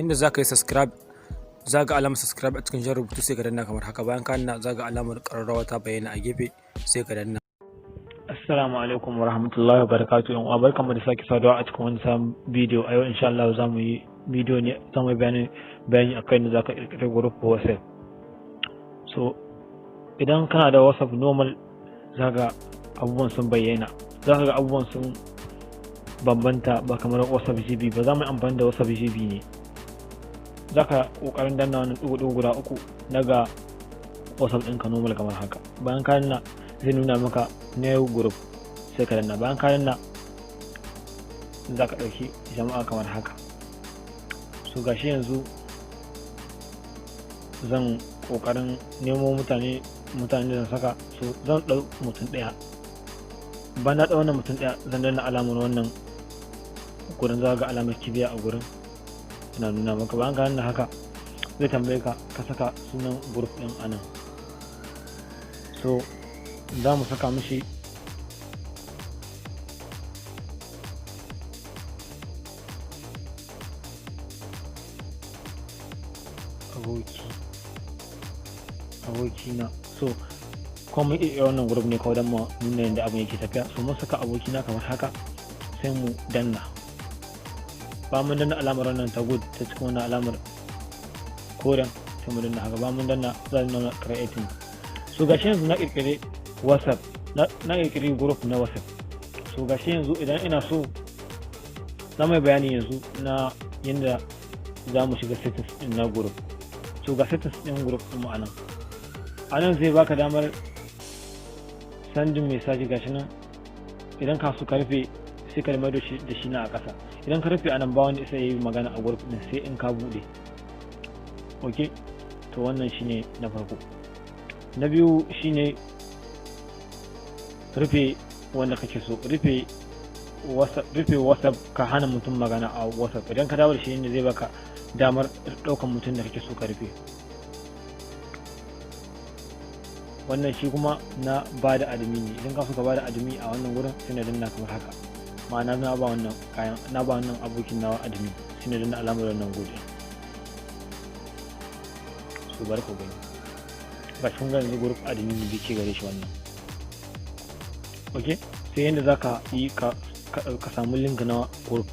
inda za ka yi subscribe, za ga alamar subscribe a cikin jan rubutu sai ka danna kamar haka. Bayan ka danna za ga alamar ƙararrawa ta bayyana a gefe sai ka danna. Assalamu alaikum wa rahmatullahi wa barakatuh. Yan uwa barkamu da sake saduwa a cikin wani sabon bidiyo. A yau insha Allah za mu yi bidiyo ne, za mu yi bayani akan da za ka ƙirƙiri group WhatsApp. So idan kana da WhatsApp normal za ga abubuwan sun bayyana, za ka ga abubuwan sun bambanta ba kamar WhatsApp GB ba. Za mu yi amfani da WhatsApp GB ne. Za ka ƙoƙarin danna wannan ɗigo guda uku daga WhatsApp ɗinka normal kamar haka. Bayan ka danna zai nuna maka new group sai ka danna. Bayan ka danna za ka ɗauki jama'a kamar haka. So gashi yanzu zan ƙoƙarin nemo mutane da zan saka. So zan ɗau mutum ɗaya. Bayan na ɗau wannan mutum ɗaya zan danna alamar wannan gurin, za ga alamar kibiya a gurin yana nuna maka. Bayan ka danna haka zai tambaye ka ka saka sunan group ɗin anan. So za mu saka mishi abokina. So kuma mun iya wannan group ne kawai don mu nuna yadda abin yake tafiya. So mun saka abokina kamar haka sai mu danna. Ba mun danna alamar wannan ta good ta cikin wannan alamar koren sai mu danna haka. Ba mun danna za mu nuna creating. So gashi yanzu na kirkire WhatsApp, na kirkiri group na WhatsApp. So gashi yanzu idan ina so na mai bayani yanzu na yadda za mu shiga settings din na group. So ga settings din group din mu anan zai baka damar sending message. gashi nan idan ka so ka rufe sai ka mai da shi na a ƙasa. idan ka rufe anan ba wanda sai yayi magana a group din sai in ka bude. Okay, to wannan shine na farko. Na biyu shine rufe wanda kake so. rufe WhatsApp ka hana mutum magana a WhatsApp. idan ka dawo da shi ne zai baka damar ɗaukan mutum da kake so ka rufe. wannan shi kuma na ba da admin ne. idan ka so ka ba da admin a wannan wurin sai na danna kamar haka. ma'ana na ba wannan abokin nawa admin sai na danna alamar wannan gode. su bar ku gani ga shi kun ga yanzu group admin ne ke gare shi wannan. Okay, sai yanda zaka yi ka samu link na group,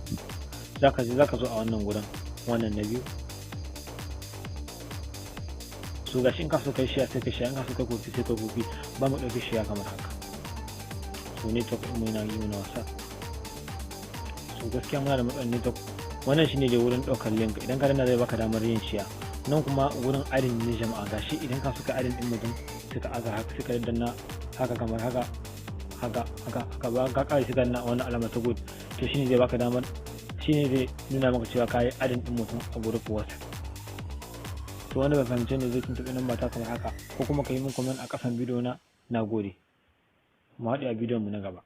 zaka zo a wannan gurin, wannan na biyu. So gashi in ka so kai share sai kai share, in ka so kai copy sai kai copy. ba mu dauki share kamar haka. So network din mu yana yi mana wasa. So gaskiya muna da matsalar network. Wannan shine dai wurin daukar link. idan ka danna zai baka damar yin share. Nan kuma wurin adin ne jama'a. gashi idan ka so ka adin din mutum sai ka aga haka, sai ka danna haka kamar haka ba ka kare shi na wannan alama ta good. To shine zai baka damar, shine zai nuna maka cewa kai adin din mutum a group WhatsApp. to wanda ba fahimce ne zai tuntuɓi nan ta kamar haka, ko kuma ka yi min comment a ƙasan bidiyo na. Nagode, mu haɗu a bidiyon mu na gaba.